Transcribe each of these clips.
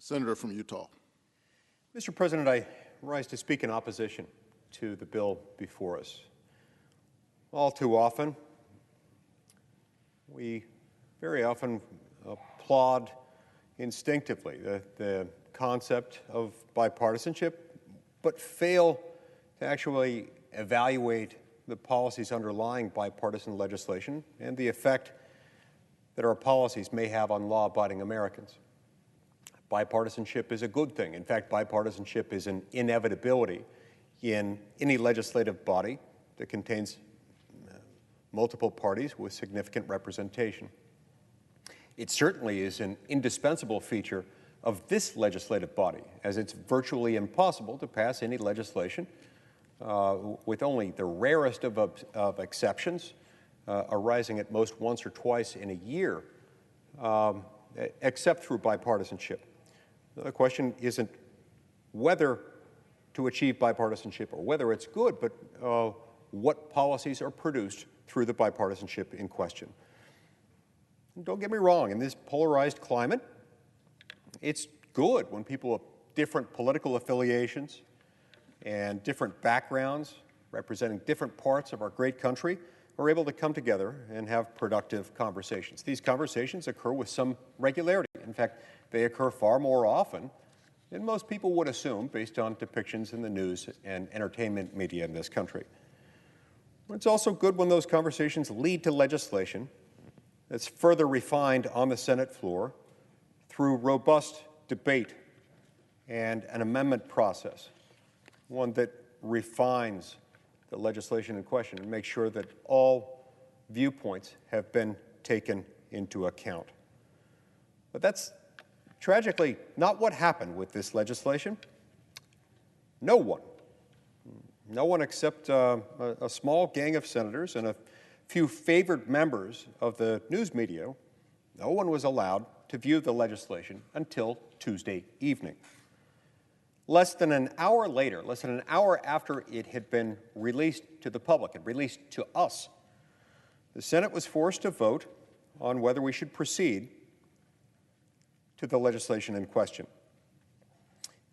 Senator from Utah. Mr. President, I rise to speak in opposition to the bill before us. All too often, we very often applaud instinctively the concept of bipartisanship, but fail to actually evaluate the policies underlying bipartisan legislation and the effect that our policies may have on law-abiding Americans. Bipartisanship is a good thing. In fact, bipartisanship is an inevitability in any legislative body that contains multiple parties with significant representation. It certainly is an indispensable feature of this legislative body, as it's virtually impossible to pass any legislation with only the rarest of exceptions arising at most once or twice in a year, except through bipartisanship. The question isn't whether to achieve bipartisanship or whether it's good, but what policies are produced through the bipartisanship in question. And don't get me wrong, in this polarized climate, it's good when people of different political affiliations and different backgrounds representing different parts of our great country are able to come together and have productive conversations. These conversations occur with some regularity. In fact, they occur far more often than most people would assume based on depictions in the news and entertainment media in this country. It's also good when those conversations lead to legislation that's further refined on the Senate floor through robust debate and an amendment process, one that refines the legislation in question and makes sure that all viewpoints have been taken into account. But that's tragically not what happened with this legislation. No one except a small gang of senators and a few favored members of the news media, no one was allowed to view the legislation until Tuesday evening. Less than an hour later, less than an hour after it had been released to the public and released to us, the Senate was forced to vote on whether we should proceed to the legislation in question.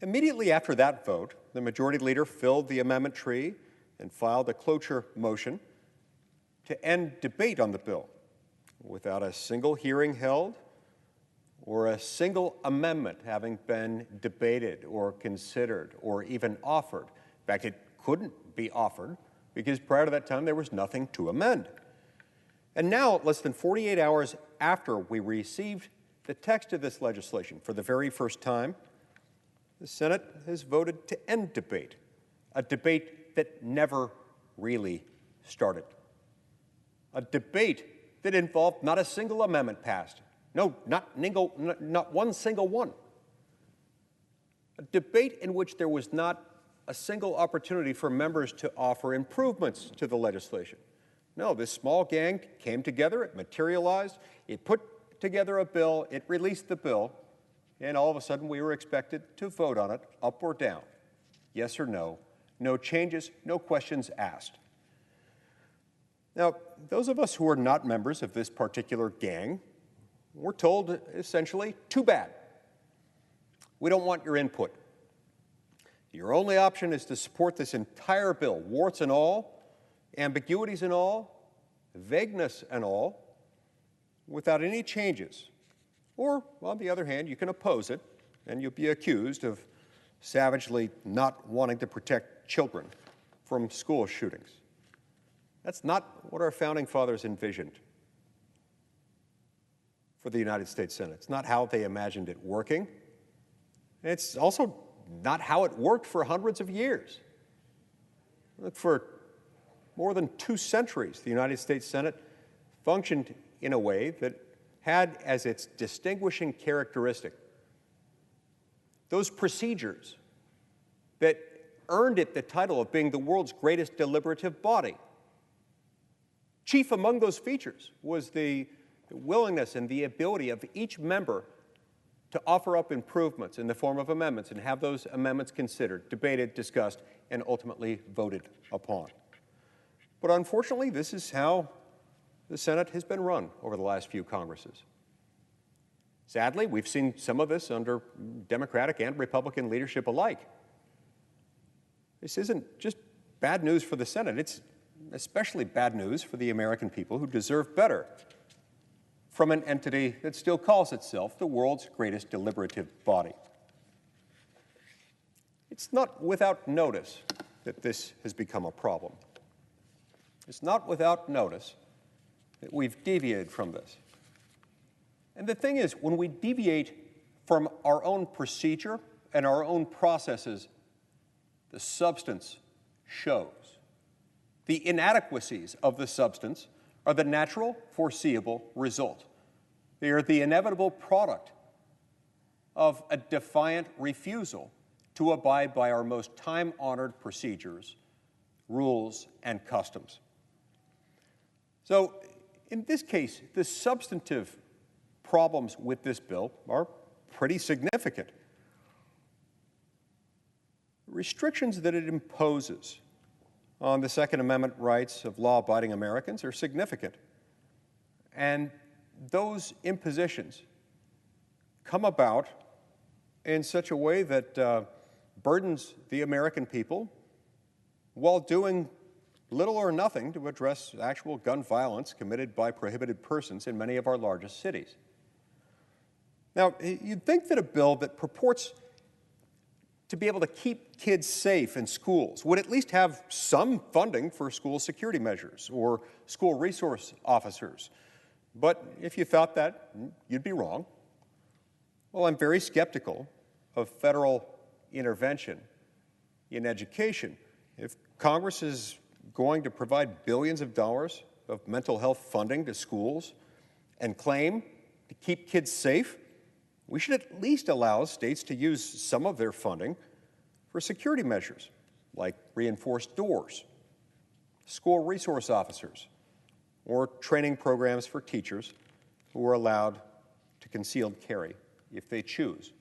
Immediately after that vote, the majority leader filled the amendment tree and filed a cloture motion to end debate on the bill without a single hearing held or a single amendment having been debated or considered or even offered. In fact, it couldn't be offered because prior to that time there was nothing to amend. And now, less than 48 hours after we received the text of this legislation for the very first time, the Senate has voted to end debate, a debate that never really started, a debate that involved not a single amendment passed. No, not one single one. A debate in which there was not a single opportunity for members to offer improvements to the legislation. No, this small gang came together, it materialized, it put together a bill, it released the bill, and all of a sudden we were expected to vote on it, up or down, yes or no, no changes, no questions asked. Now, those of us who are not members of this particular gang were told essentially, too bad. We don't want your input. Your only option is to support this entire bill, warts and all, ambiguities and all, vagueness and all, without any changes. Or, on the other hand, you can oppose it, and you'll be accused of savagely not wanting to protect children from school shootings. That's not what our founding fathers envisioned for the United States Senate. It's not how they imagined it working. It's also not how it worked for hundreds of years. For more than 2 centuries, the United States Senate functioned in a way that had as its distinguishing characteristic those procedures that earned it the title of being the world's greatest deliberative body. Chief among those features was the willingness and the ability of each member to offer up improvements in the form of amendments and have those amendments considered, debated, discussed, and ultimately voted upon. But unfortunately, this is how the Senate has been run over the last few Congresses. Sadly, we've seen some of this under Democratic and Republican leadership alike. This isn't just bad news for the Senate. It's especially bad news for the American people who deserve better from an entity that still calls itself the world's greatest deliberative body. It's not without notice that this has become a problem. It's not without notice that we've deviated from this. And the thing is, when we deviate from our own procedure and our own processes, the substance shows. The inadequacies of the substance are the natural, foreseeable result. They are the inevitable product of a defiant refusal to abide by our most time-honored procedures, rules, and customs. So, in this case, the substantive problems with this bill are pretty significant. Restrictions that it imposes on the Second Amendment rights of law-abiding Americans are significant. And those impositions come about in such a way that burdens the American people while doing little or nothing to address actual gun violence committed by prohibited persons in many of our largest cities. Now, you'd think that a bill that purports to be able to keep kids safe in schools would at least have some funding for school security measures or school resource officers. But if you thought that, you'd be wrong. Well, I'm very skeptical of federal intervention in education. If Congress is going to provide billions of dollars of mental health funding to schools and claim to keep kids safe, we should at least allow states to use some of their funding for security measures, like reinforced doors, school resource officers, or training programs for teachers who are allowed to concealed carry if they choose.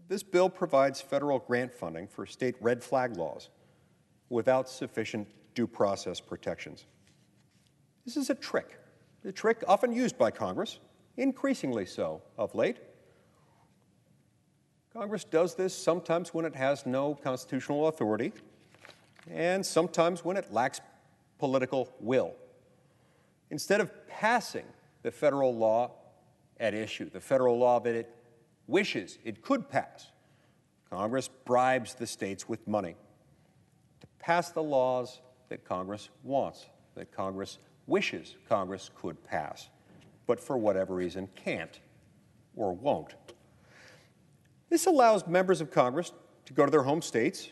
This bill provides federal grant funding for state red flag laws without sufficient due process protections. This is a trick often used by Congress, increasingly so of late. Congress does this sometimes when it has no constitutional authority and sometimes when it lacks political will. Instead of passing the federal law at issue, the federal law that it wishes it could pass, Congress bribes the states with money to pass the laws that Congress wants, that Congress wishes Congress could pass, but for whatever reason can't or won't. This allows members of Congress to go to their home states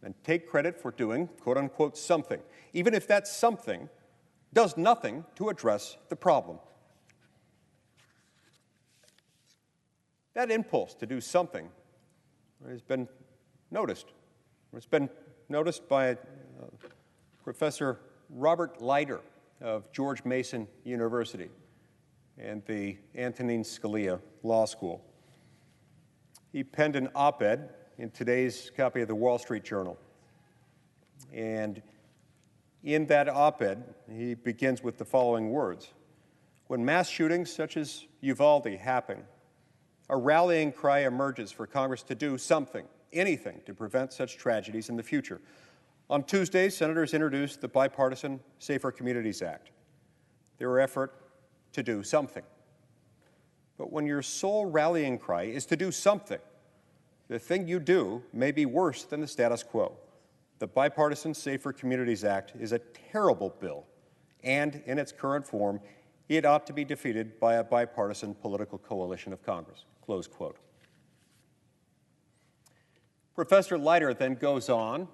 and take credit for doing, quote unquote, something, even if that something does nothing to address the problem. That impulse to do something has been noticed. It's been noticed by Professor Robert Leiter of George Mason University and the Antonin Scalia Law School. He penned an op-ed in today's copy of the Wall Street Journal. And in that op-ed, he begins with the following words: "When mass shootings such as Uvalde happen, a rallying cry emerges for Congress to do something, anything, to prevent such tragedies in the future. On Tuesday, senators introduced the Bipartisan Safer Communities Act, their effort to do something. But when your sole rallying cry is to do something, the thing you do may be worse than the status quo. The Bipartisan Safer Communities Act is a terrible bill, and in its current form, it ought to be defeated by a bipartisan political coalition of Congress." Close quote. Professor Leiter then goes on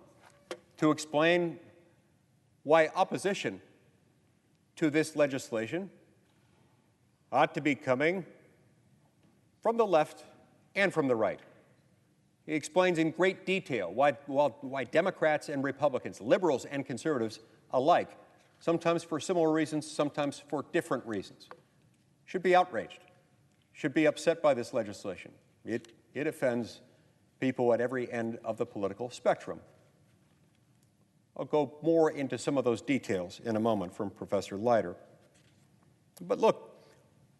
to explain why opposition to this legislation ought to be coming from the left and from the right. He explains in great detail why Democrats and Republicans, liberals and conservatives alike, sometimes for similar reasons, sometimes for different reasons, should be outraged, should be upset by this legislation. It offends people at every end of the political spectrum. I'll go more into some of those details in a moment from Professor Leiter. But look,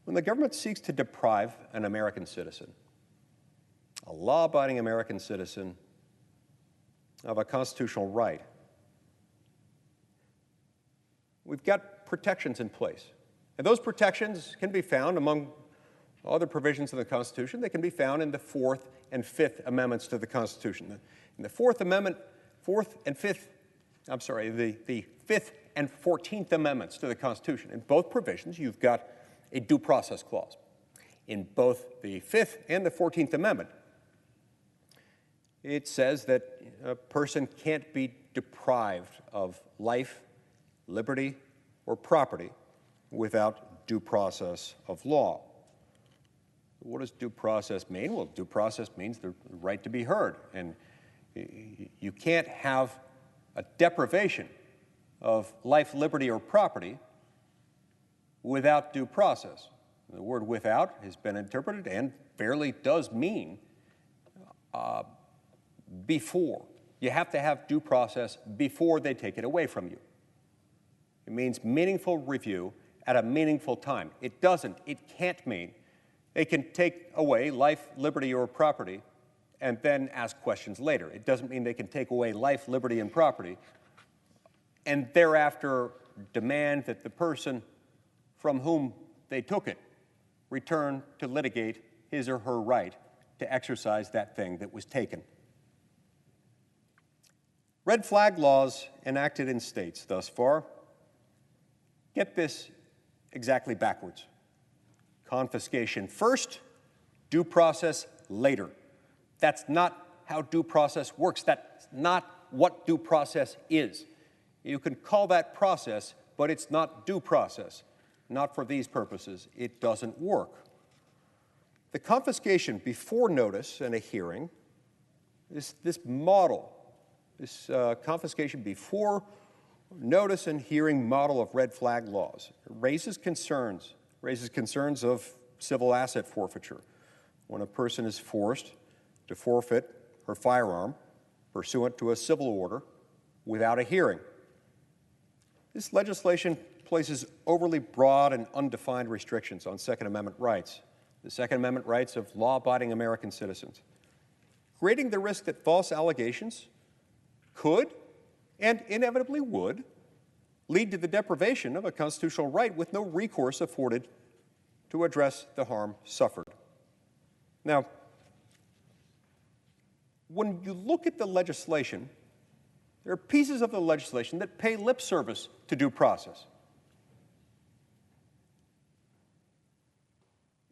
When the government seeks to deprive an American citizen, a law-abiding American citizen, of a constitutional right, we've got protections in place. And those protections can be found among other provisions of the Constitution. They can be found in the Fourth and Fifth Amendments to the Constitution. In the Fourth Amendment, the Fifth and 14th Amendments to the Constitution, in both provisions, you've got a due process clause. In both the Fifth and the 14th Amendment, it says that a person can't be deprived of life, liberty, or property without due process of law. What does due process mean? Well, due process means the right to be heard. And you can't have a deprivation of life, liberty, or property without due process. The word without has been interpreted and fairly does mean before. You have to have due process before they take it away from you. It means meaningful review at a meaningful time. It can't mean they can take away life, liberty, or property and then ask questions later. It doesn't mean they can take away life, liberty, and property and thereafter demand that the person from whom they took it return to litigate his or her right to exercise that thing that was taken. Red flag laws enacted in states thus far get this exactly backwards. Confiscation first, due process later. That's not how due process works. That's not what due process is. You can call that process, but it's not due process. Not for these purposes. It doesn't work. The confiscation before notice and a hearing, this model, this confiscation before notice and hearing model of red flag laws raises concerns of civil asset forfeiture when a person is forced to forfeit her firearm pursuant to a civil order without a hearing. This legislation places overly broad and undefined restrictions on Second Amendment rights, the Second Amendment rights of law-abiding American citizens, creating the risk that false allegations could and inevitably would lead to the deprivation of a constitutional right with no recourse afforded to address the harm suffered. Now, when you look at the legislation, there are pieces of the legislation that pay lip service to due process.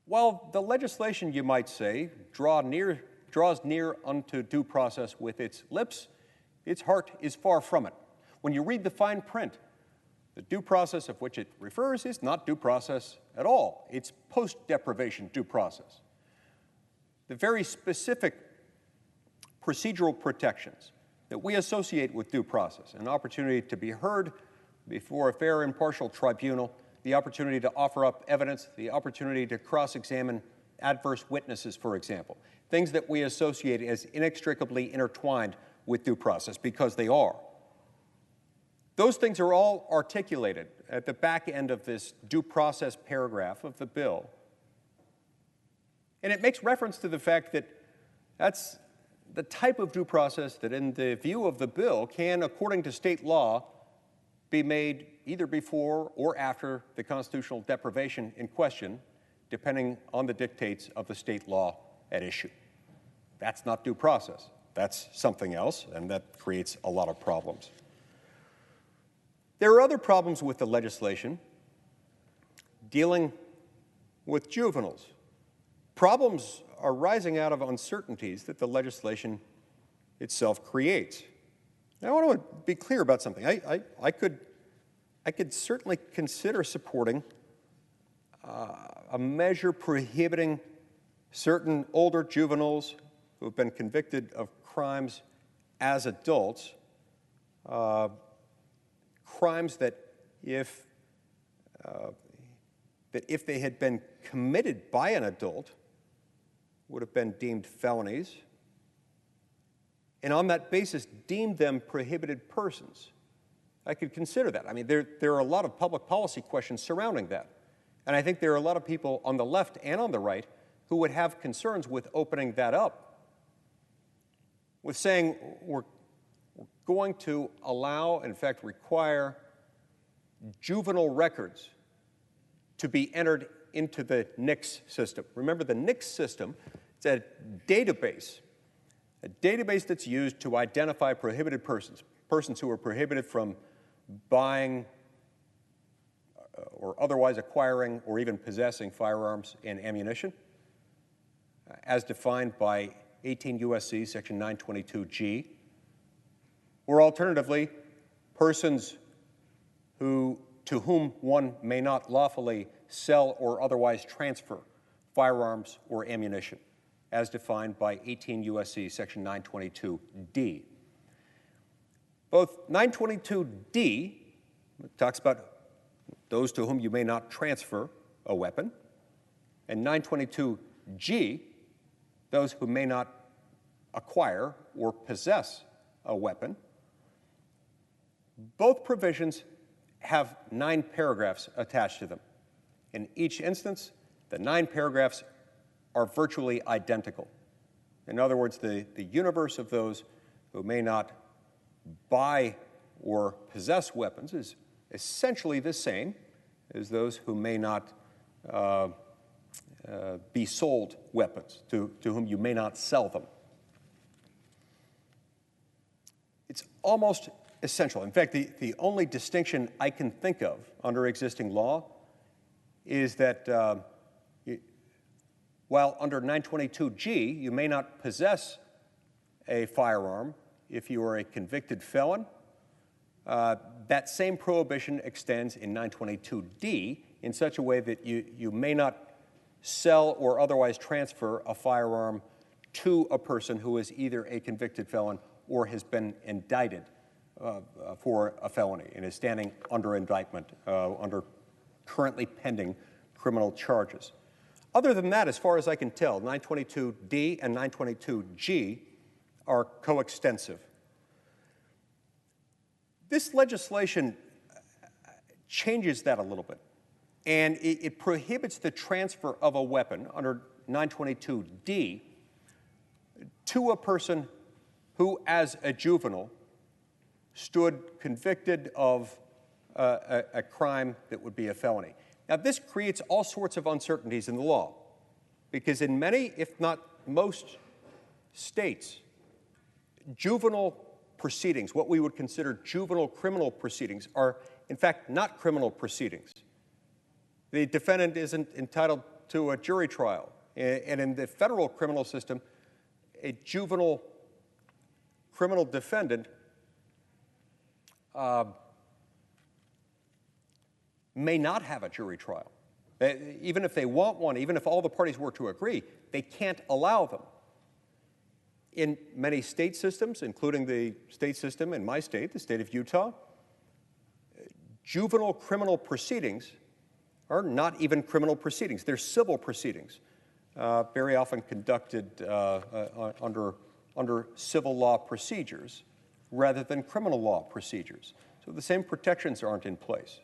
While the legislation, you might say, draws near unto due process with its lips, its heart is far from it. When you read the fine print, the due process of which it refers is not due process at all. It's post-deprivation due process. The very specific procedural protections that we associate with due process, an opportunity to be heard before a fair, impartial tribunal, the opportunity to offer up evidence, the opportunity to cross-examine adverse witnesses, for example, things that we associate as inextricably intertwined with due process because they are. Those things are all articulated at the back end of this due process paragraph of the bill. And it makes reference to the fact that that's the type of due process that, in the view of the bill, can, according to state law, be made either before or after the constitutional deprivation in question, depending on the dictates of the state law at issue. That's not due process. That's something else, and that creates a lot of problems. There are other problems with the legislation dealing with juveniles. Problems arising out of uncertainties that the legislation itself creates. Now, I want to be clear about something. I could certainly consider supporting a measure prohibiting certain older juveniles who have been convicted of crimes as adults, crimes that if they had been committed by an adult would have been deemed felonies, and on that basis deemed them prohibited persons. I could consider that. I mean, there are a lot of public policy questions surrounding that. And I think there are a lot of people on the left and on the right who would have concerns with opening that up, with saying we're going to allow, in fact, require juvenile records to be entered into the NICS system. Remember, the NICS system is a database that's used to identify prohibited persons, persons who are prohibited from buying or otherwise acquiring or even possessing firearms and ammunition, as defined by 18 U.S.C. Section 922G, or alternatively, persons to whom one may not lawfully sell or otherwise transfer firearms or ammunition, as defined by 18 U.S.C. Section 922D. Both 922D talks about those to whom you may not transfer a weapon, and 922G, those who may not acquire or possess a weapon. Both provisions have 9 paragraphs attached to them. In each instance, the 9 paragraphs are virtually identical. In other words, the universe of those who may not buy or possess weapons is essentially the same as those who may not be sold weapons, to whom you may not sell them. It's almost essential. In fact, the only distinction I can think of under existing law is that while under 922G, you may not possess a firearm if you are a convicted felon, that same prohibition extends in 922D in such a way that you may not sell or otherwise transfer a firearm to a person who is either a convicted felon or has been indicted for a felony and is standing under indictment, under currently pending criminal charges. Other than that, as far as I can tell, 922D and 922G are coextensive. This legislation changes that a little bit, and it prohibits the transfer of a weapon under 922D to a person who, as a juvenile, stood convicted of a crime that would be a felony. Now, this creates all sorts of uncertainties in the law, because in many, if not most, states, juvenile proceedings, what we would consider juvenile criminal proceedings, are in fact not criminal proceedings. The defendant isn't entitled to a jury trial. And in the federal criminal system, a juvenile criminal defendant may not have a jury trial. Even if they want one, even if all the parties were to agree, they can't allow them. In many state systems, including the state system in my state, the state of Utah, juvenile criminal proceedings are not even criminal proceedings. They're civil proceedings, very often conducted under civil law procedures rather than criminal law procedures. So the same protections aren't in place.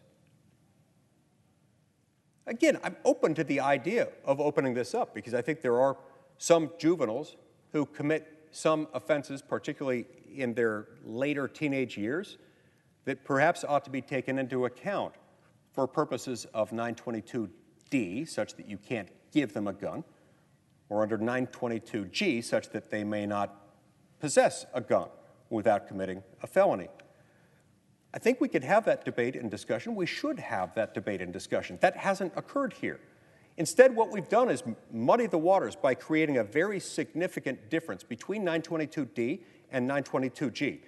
Again, I'm open to the idea of opening this up because I think there are some juveniles who commit some offenses, particularly in their later teenage years, that perhaps ought to be taken into account for purposes of 922D, such that you can't give them a gun, or under 922G, such that they may not possess a gun without committing a felony. I think we could have that debate and discussion. We should have that debate and discussion. That hasn't occurred here. Instead, what we've done is muddy the waters by creating a very significant difference between 922D and 922G,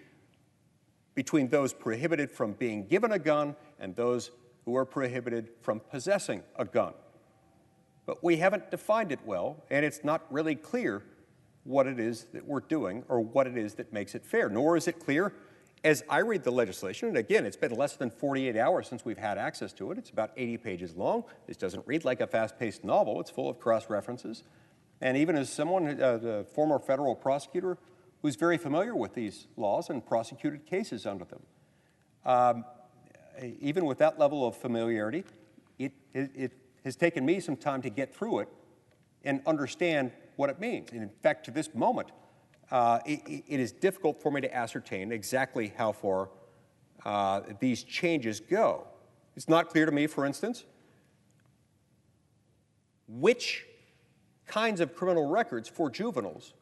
between those prohibited from being given a gun and those who are prohibited from possessing a gun. But we haven't defined it well, and it's not really clear what it is that we're doing or what it is that makes it fair, nor is it clear as I read the legislation, and again, it's been less than 48 hours since we've had access to it. It's about 80 pages long. This doesn't read like a fast-paced novel. It's full of cross-references. And even as someone, the former federal prosecutor, who's very familiar with these laws and prosecuted cases under them, even with that level of familiarity, it has taken me some time to get through it and understand what it means. And in fact, to this moment, it is difficult for me to ascertain exactly how far these changes go. It's not clear to me, for instance, which kinds of criminal records for juveniles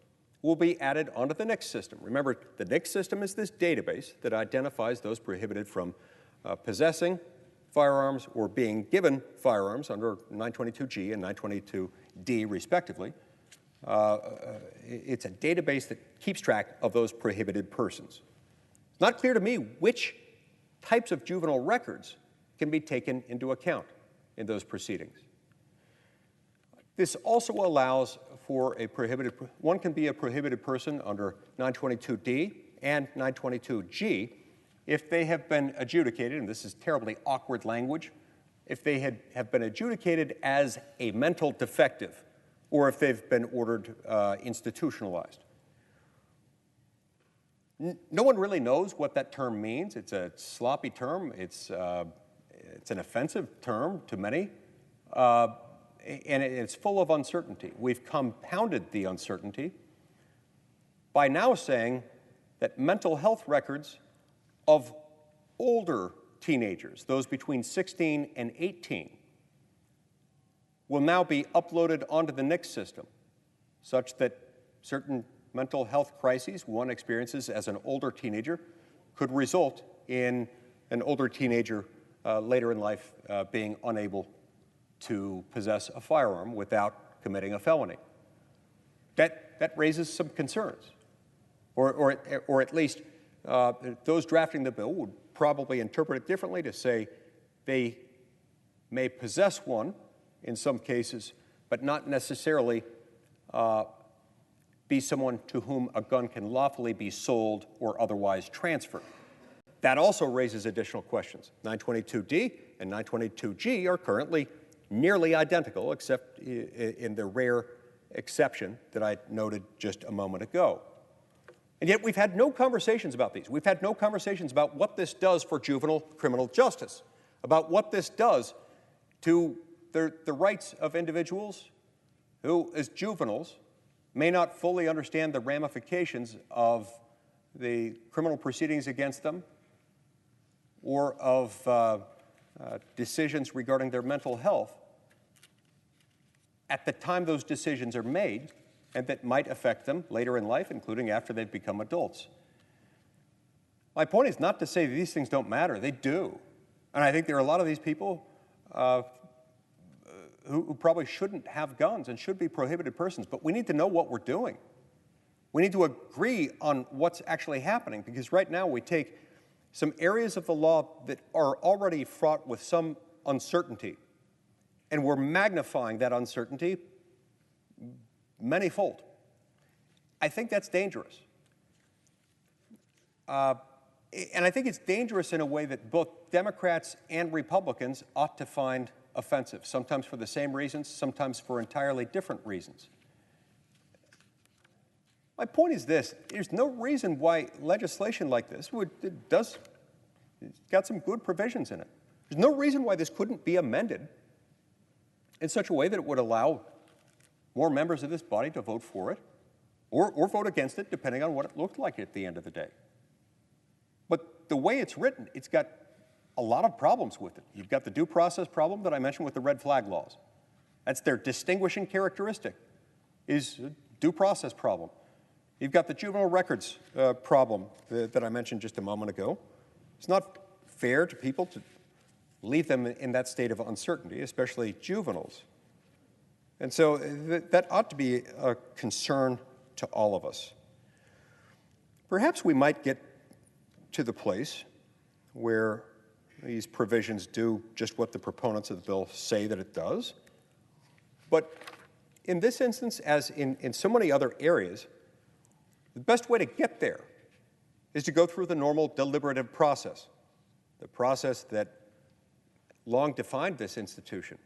will be added onto the NICS system. Remember, the NICS system is this database that identifies those prohibited from possessing firearms or being given firearms under 922G and 922D, respectively. It's a database that keeps track of those prohibited persons. It's not clear to me which types of juvenile records can be taken into account in those proceedings. This also allows for one can be a prohibited person under 922D and 922G if they have been adjudicated, and this is terribly awkward language, if they have been adjudicated as a mental defective or if they've been ordered institutionalized. No one really knows what that term means. It's a sloppy term. It's an offensive term to many. And it's full of uncertainty. We've compounded the uncertainty by now saying that mental health records of older teenagers, those between 16 and 18, will now be uploaded onto the NICS system, such that certain mental health crises one experiences as an older teenager could result in an older teenager later in life being unable to possess a firearm without committing a felony. That raises some concerns, or at least those drafting the bill would probably interpret it differently to say they may possess one in some cases, but not necessarily be someone to whom a gun can lawfully be sold or otherwise transferred. That also raises additional questions. 922D and 922G are currently nearly identical, except in the rare exception that I noted just a moment ago. And yet we've had no conversations about these. We've had no conversations about what this does for juvenile criminal justice, about what this does to the rights of individuals who, as juveniles, may not fully understand the ramifications of the criminal proceedings against them or of decisions regarding their mental health at the time those decisions are made, and that might affect them later in life, including after they've become adults. My point is not to say that these things don't matter. They do. And I think there are a lot of these people who probably shouldn't have guns and should be prohibited persons, but we need to know what we're doing. We need to agree on what's actually happening, because right now we take some areas of the law that are already fraught with some uncertainty, and we're magnifying that uncertainty manyfold. I think that's dangerous. And I think it's dangerous in a way that both Democrats and Republicans ought to find offensive, sometimes for the same reasons, sometimes for entirely different reasons. My point is this: there's no reason why legislation like this it's got some good provisions in it. There's no reason why this couldn't be amended in such a way that it would allow more members of this body to vote for it or vote against it, depending on what it looked like at the end of the day. But the way it's written, it's got a lot of problems with it. You've got the due process problem that I mentioned with the red flag laws. That's their distinguishing characteristic, is a due process problem. You've got the juvenile records problem that I mentioned just a moment ago. It's not fair to people to leave them in that state of uncertainty, especially juveniles. And so that ought to be a concern to all of us. Perhaps we might get to the place where these provisions do just what the proponents of the bill say that it does. But in this instance, as in so many other areas, the best way to get there is to go through the normal deliberative process, the process that long defined this institution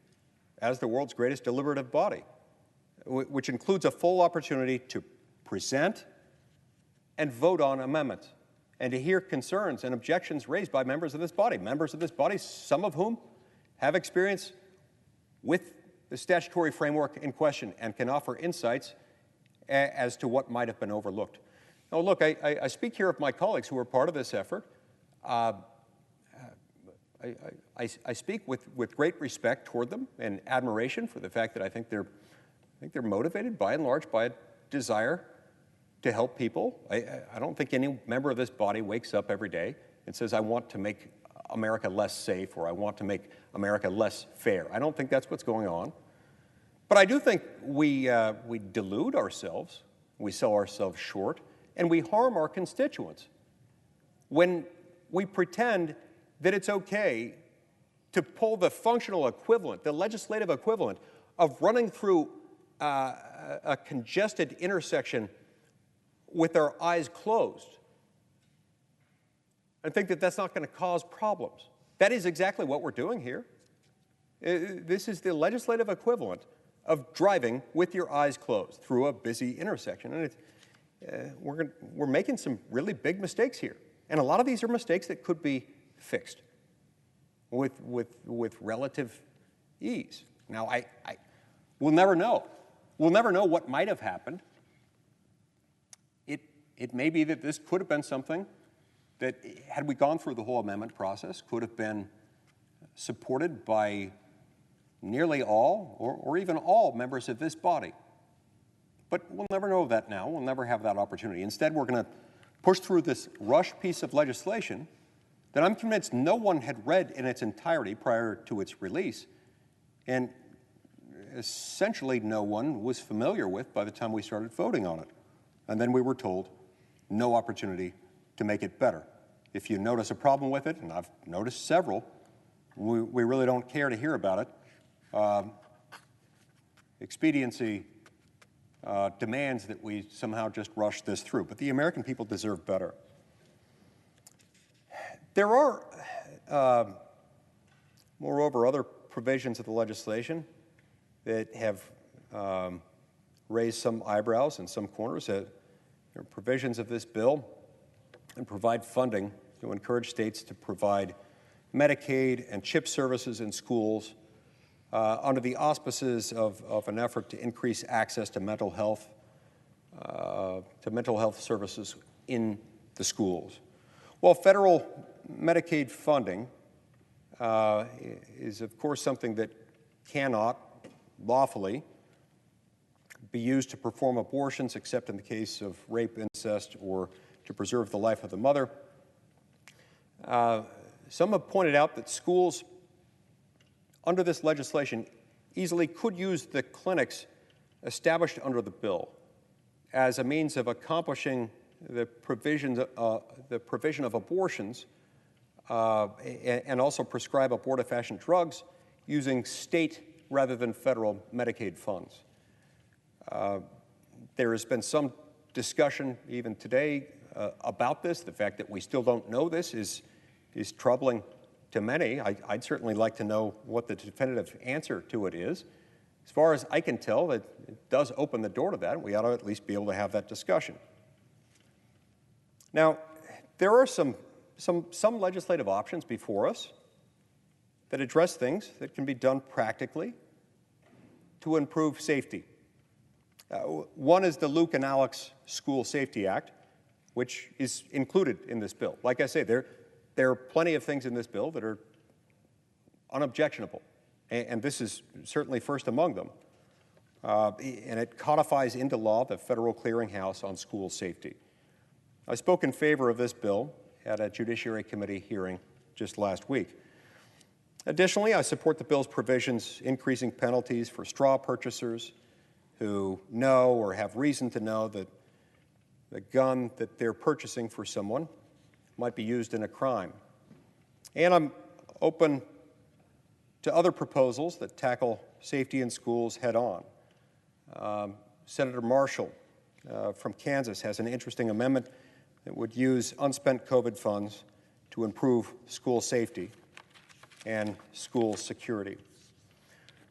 as the world's greatest deliberative body, which includes a full opportunity to present and vote on amendments, and to hear concerns and objections raised by members of this body, some of whom have experience with the statutory framework in question and can offer insights as to what might have been overlooked. Now, look, I speak here of my colleagues who are part of this effort. I speak with great respect toward them and admiration for the fact that I think they're motivated, by and large, by a desire to help people. I don't think any member of this body wakes up every day and says, I want to make America less safe, or I want to make America less fair. I don't think that's what's going on. But I do think we delude ourselves, we sell ourselves short, and we harm our constituents when we pretend that it's okay to pull the functional equivalent, the legislative equivalent, of running through a congested intersection with our eyes closed, and think that that's not going to cause problems. That is exactly what we're doing here. This is the legislative equivalent of driving with your eyes closed through a busy intersection. And we're making some really big mistakes here. And a lot of these are mistakes that could be fixed with relative ease. Now, we'll never know. We'll never know what might have happened. It may be that this could have been something that, had we gone through the whole amendment process, could have been supported by nearly all or even all members of this body. But we'll never know that now. We'll never have that opportunity. Instead, we're going to push through this rush piece of legislation that I'm convinced no one had read in its entirety prior to its release, and essentially no one was familiar with by the time we started voting on it. And then we were told no opportunity to make it better. If you notice a problem with it, and I've noticed several, we really don't care to hear about it. Expediency demands that we somehow just rush this through, but the American people deserve better. There are, moreover, other provisions of the legislation that have raised some eyebrows in some corners. There are provisions of this bill and provide funding to encourage states to provide Medicaid and CHIP services in schools under the auspices of an effort to increase access to mental health services in the schools. Well, federal Medicaid funding is, of course, something that cannot lawfully be used to perform abortions except in the case of rape, incest, or to preserve the life of the mother. Some have pointed out that schools under this legislation easily could use the clinics established under the bill as a means of accomplishing the provision of abortions and also prescribe abortifacient drugs using state rather than federal Medicaid funds. There has been some discussion even today about this. The fact that we still don't know this is troubling to many. I'd certainly like to know what the definitive answer to it is. As far as I can tell, it does open the door to that. We ought to at least be able to have that discussion. Now, there are some legislative options before us that address things that can be done practically to improve safety. One is the Luke and Alex School Safety Act, which is included in this bill. Like I say, there are plenty of things in this bill that are unobjectionable, and this is certainly first among them. And it codifies into law the Federal Clearinghouse on School Safety. I spoke in favor of this bill at a Judiciary Committee hearing just last week. Additionally, I support the bill's provisions increasing penalties for straw purchasers who know or have reason to know that the gun that they're purchasing for someone might be used in a crime. And I'm open to other proposals that tackle safety in schools head on. Senator Marshall from Kansas has an interesting amendment that would use unspent COVID funds to improve school safety and school security.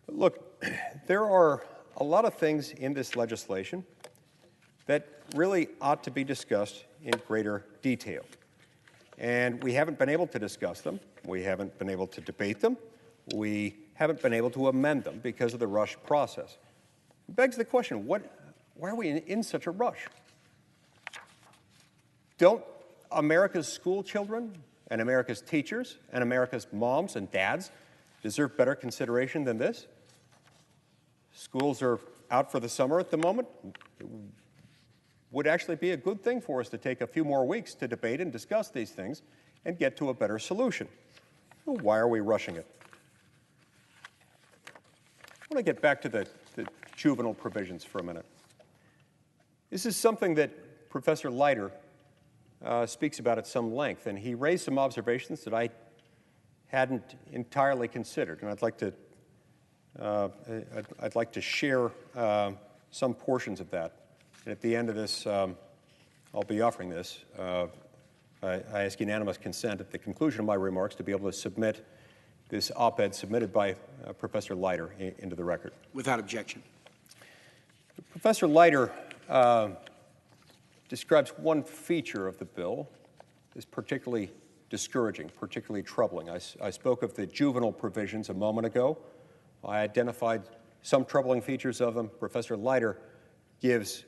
But look, there are a lot of things in this legislation that really ought to be discussed in greater detail. And we haven't been able to discuss them. We haven't been able to debate them. We haven't been able to amend them because of the rush process. It begs the question, why are we in such a rush? Don't America's school children and America's teachers and America's moms and dads deserve better consideration than this? Schools are out for the summer at the moment. It would actually be a good thing for us to take a few more weeks to debate and discuss these things and get to a better solution. Well, why are we rushing it? I want to get back to the juvenile provisions for a minute. This is something that Professor Leiter speaks about at some length, and he raised some observations that I hadn't entirely considered, and I'd like to share some portions of that. And at the end of this, I'll be offering this. I ask unanimous consent at the conclusion of my remarks to be able to submit this op-ed submitted by Professor Leiter into the record. Without objection. Professor Leiter describes one feature of the bill as particularly discouraging, particularly troubling. I spoke of the juvenile provisions a moment ago. I identified some troubling features of them. Professor Leiter gives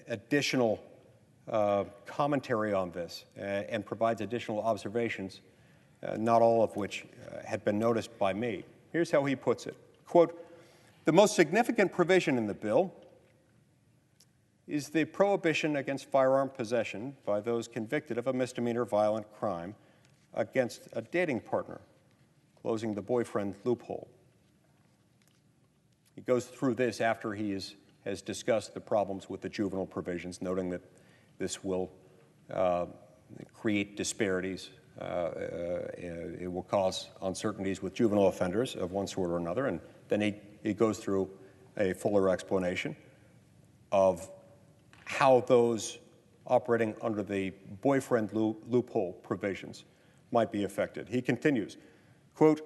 additional commentary on this and provides additional observations, not all of which had been noticed by me. Here's how he puts it. Quote, "The most significant provision in the bill is the prohibition against firearm possession by those convicted of a misdemeanor violent crime against a dating partner, closing the boyfriend loophole." He goes through this after he has discussed the problems with the juvenile provisions, noting that this will create disparities. It will cause uncertainties with juvenile offenders of one sort or another, and then he goes through a fuller explanation of how those operating under the boyfriend loophole provisions might be affected. He continues, quote,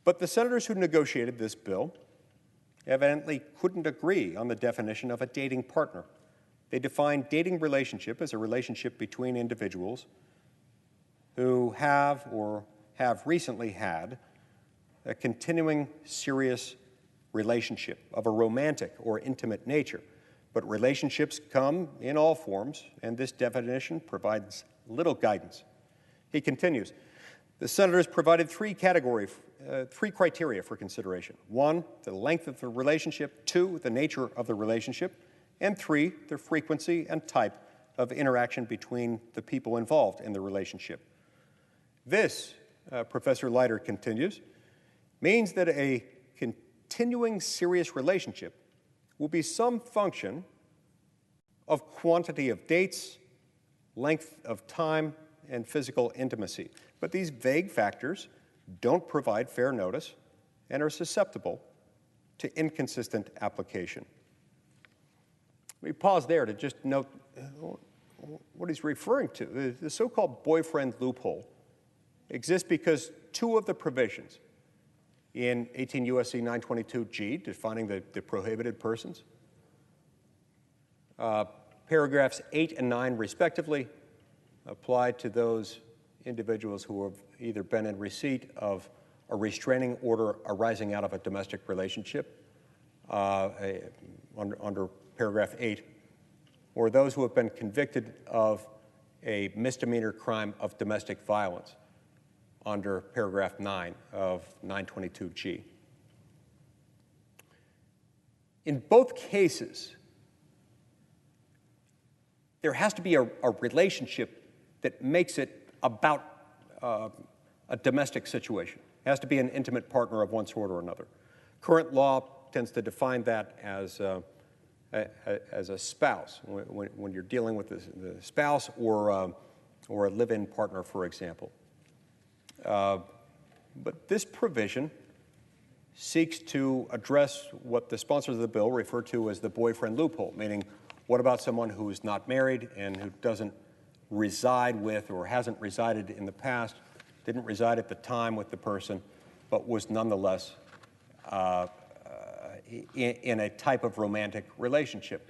"But the senators who negotiated this bill evidently couldn't agree on the definition of a dating partner. They defined dating relationship as a relationship between individuals who have or have recently had a continuing serious relationship of a romantic or intimate nature. But relationships come in all forms, and this definition provides little guidance." He continues, "The senators provided three criteria for consideration. 1, the length of the relationship. 2, the nature of the relationship. And 3, the frequency and type of interaction between the people involved in the relationship. This," Professor Leiter continues, "means that a continuing serious relationship will be some function of quantity of dates, length of time, and physical intimacy. But these vague factors don't provide fair notice and are susceptible to inconsistent application." Let me pause there to just note what he's referring to. The so-called boyfriend loophole exists because two of the provisions in 18 U.S.C. 922G, defining the prohibited persons, paragraphs 8 and 9, respectively, apply to those individuals who have either been in receipt of a restraining order arising out of a domestic relationship under paragraph 8, or those who have been convicted of a misdemeanor crime of domestic violence under paragraph 9 of 922G. In both cases, there has to be a relationship that makes it about a domestic situation. It has to be an intimate partner of one sort or another. Current law tends to define that as a spouse, when you're dealing with the spouse or a live-in partner, for example. But this provision seeks to address what the sponsors of the bill refer to as the boyfriend loophole, meaning what about someone who is not married and who doesn't reside with or hasn't resided in the past, didn't reside at the time with the person, but was nonetheless in a type of romantic relationship.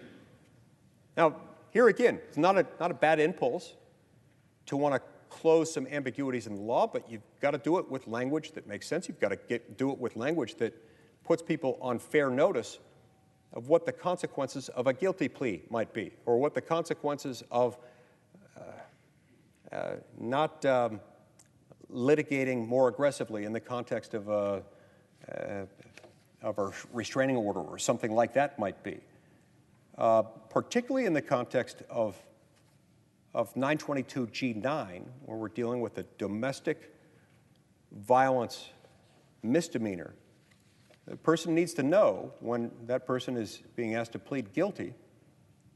Now, here again, it's not a bad impulse to want to close some ambiguities in the law, but you've got to do it with language that makes sense. You've got to do it with language that puts people on fair notice of what the consequences of a guilty plea might be, or what the consequences of not litigating more aggressively in the context of a restraining order or something like that might be. Particularly in the context of 922G9, where we're dealing with a domestic violence misdemeanor. The person needs to know, when that person is being asked to plead guilty,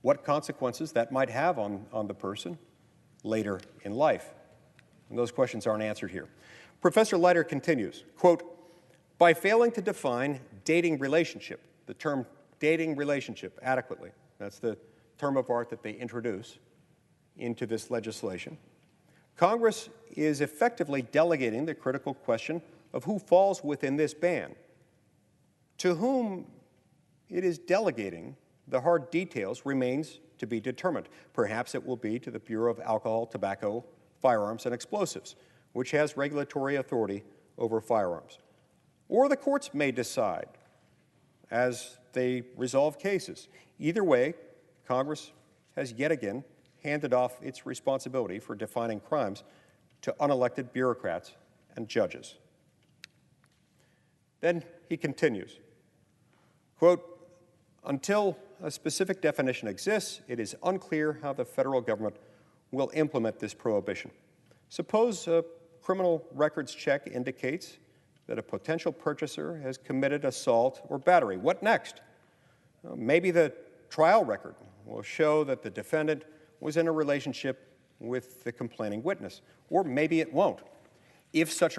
what consequences that might have on the person later in life. And those questions aren't answered here. Professor Leiter continues, quote, by failing to define dating relationship, the term dating relationship adequately, that's the term of art that they introduce into this legislation, Congress is effectively delegating the critical question of who falls within this ban. To whom it is delegating the hard details remains to be determined. Perhaps it will be to the Bureau of Alcohol, Tobacco, Firearms, and Explosives, which has regulatory authority over firearms. Or the courts may decide as they resolve cases. Either way, Congress has yet again handed off its responsibility for defining crimes to unelected bureaucrats and judges. Then he continues, quote, until a specific definition exists, it is unclear how the federal government will implement this prohibition. Suppose a criminal records check indicates that a potential purchaser has committed assault or battery. What next? Maybe the trial record will show that the defendant was in a relationship with the complaining witness, or maybe it won't. If such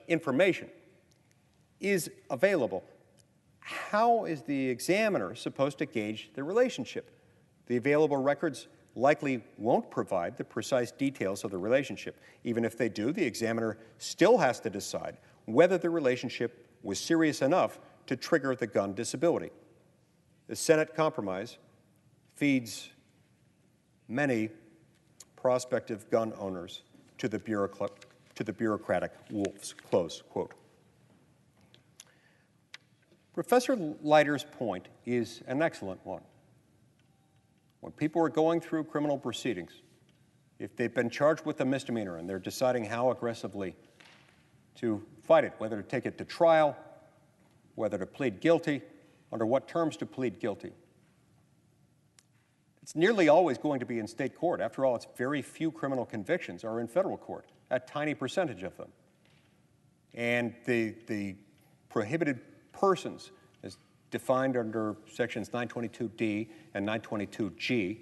information is available, how is the examiner supposed to gauge the relationship? The available records likely won't provide the precise details of the relationship. Even if they do, the examiner still has to decide whether the relationship was serious enough to trigger the gun disability. The Senate compromise feeds many prospective gun owners to the bureaucratic wolves, close quote. Professor Leiter's point is an excellent one. When people are going through criminal proceedings, if they've been charged with a misdemeanor and they're deciding how aggressively to fight it, whether to take it to trial, whether to plead guilty, under what terms to plead guilty, it's nearly always going to be in state court. After all, it's very few criminal convictions are in federal court, a tiny percentage of them. And the prohibited persons, as defined under sections 922D and 922G,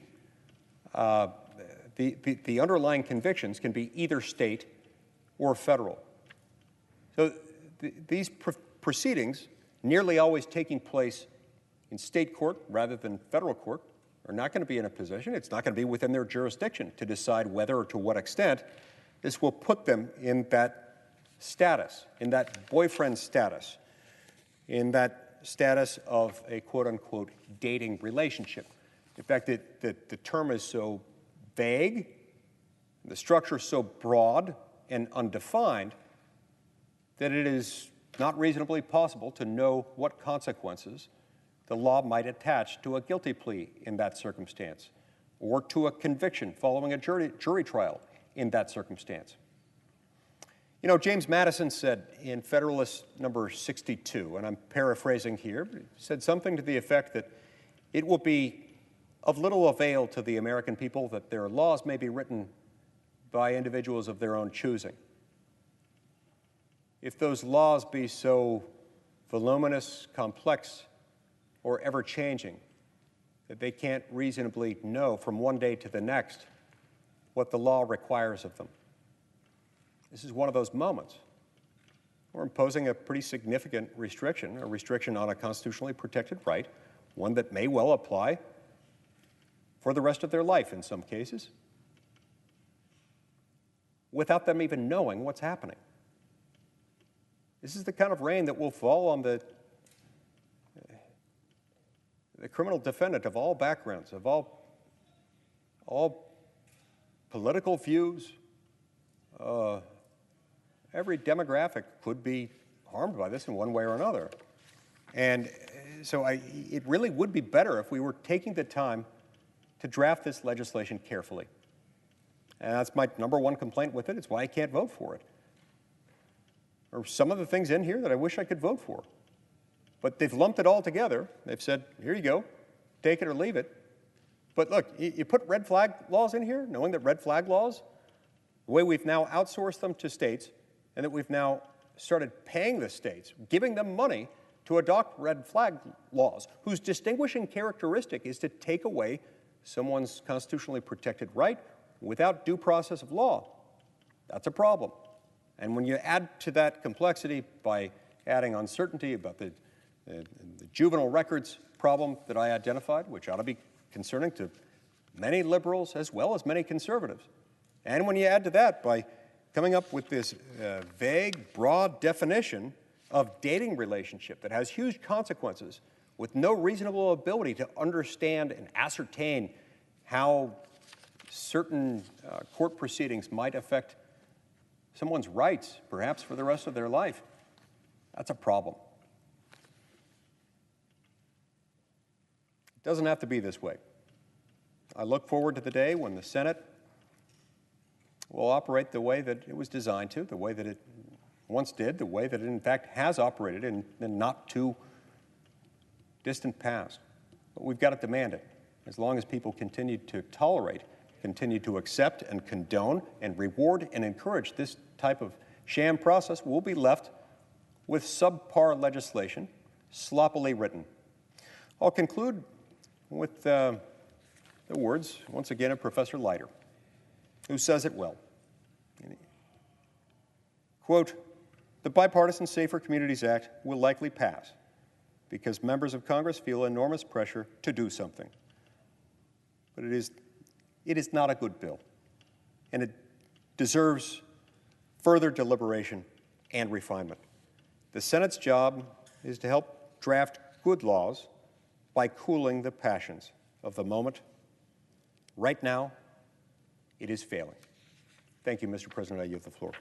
the underlying convictions can be either state or federal. So these proceedings, nearly always taking place in state court rather than federal court, are not going to be in a position, it's not going to be within their jurisdiction to decide whether or to what extent this will put them in that status, in that boyfriend status, in that status of a quote-unquote dating relationship. In fact, the term is so vague, the structure is so broad and undefined that it is not reasonably possible to know what consequences the law might attach to a guilty plea in that circumstance, or to a conviction following a jury trial in that circumstance. You know, James Madison said in Federalist number 62, and I'm paraphrasing here, but he said something to the effect that it will be of little avail to the American people that their laws may be written by individuals of their own choosing, if those laws be so voluminous, complex, or ever-changing that they can't reasonably know from one day to the next what the law requires of them. This is one of those moments. We're imposing a pretty significant restriction, a restriction on a constitutionally protected right, one that may well apply for the rest of their life in some cases, without them even knowing what's happening. This is the kind of rain that will fall on the criminal defendant of all backgrounds, of all political views, every demographic could be harmed by this in one way or another. And so it really would be better if we were taking the time to draft this legislation carefully. And that's my number one complaint with it. It's why I can't vote for it. There are some of the things in here that I wish I could vote for. But they've lumped it all together. They've said, here you go, take it or leave it. But look, you put red flag laws in here, knowing that red flag laws, the way we've now outsourced them to states, and that we've now started paying the states, giving them money to adopt red flag laws, whose distinguishing characteristic is to take away someone's constitutionally protected right without due process of law. That's a problem. And when you add to that complexity by adding uncertainty about the juvenile records problem that I identified, which ought to be concerning to many liberals as well as many conservatives, and when you add to that by coming up with this vague, broad definition of dating relationship that has huge consequences with no reasonable ability to understand and ascertain how certain court proceedings might affect someone's rights, perhaps for the rest of their life, that's a problem. It doesn't have to be this way. I look forward to the day when the Senate will operate the way that it was designed to, the way that it once did, the way that it in fact has operated in the not too distant past. But we've got to demand it. As long as people continue to tolerate, continue to accept and condone and reward and encourage this type of sham process, we'll be left with subpar legislation, sloppily written. I'll conclude with the words, once again, of Professor Leiter, who says it well. Quote, "The Bipartisan Safer Communities Act will likely pass because members of Congress feel enormous pressure to do something. But it is not a good bill, and it deserves further deliberation and refinement. The Senate's job is to help draft good laws by cooling the passions of the moment. Right now, it is failing." Thank you, Mr. President. I yield the floor.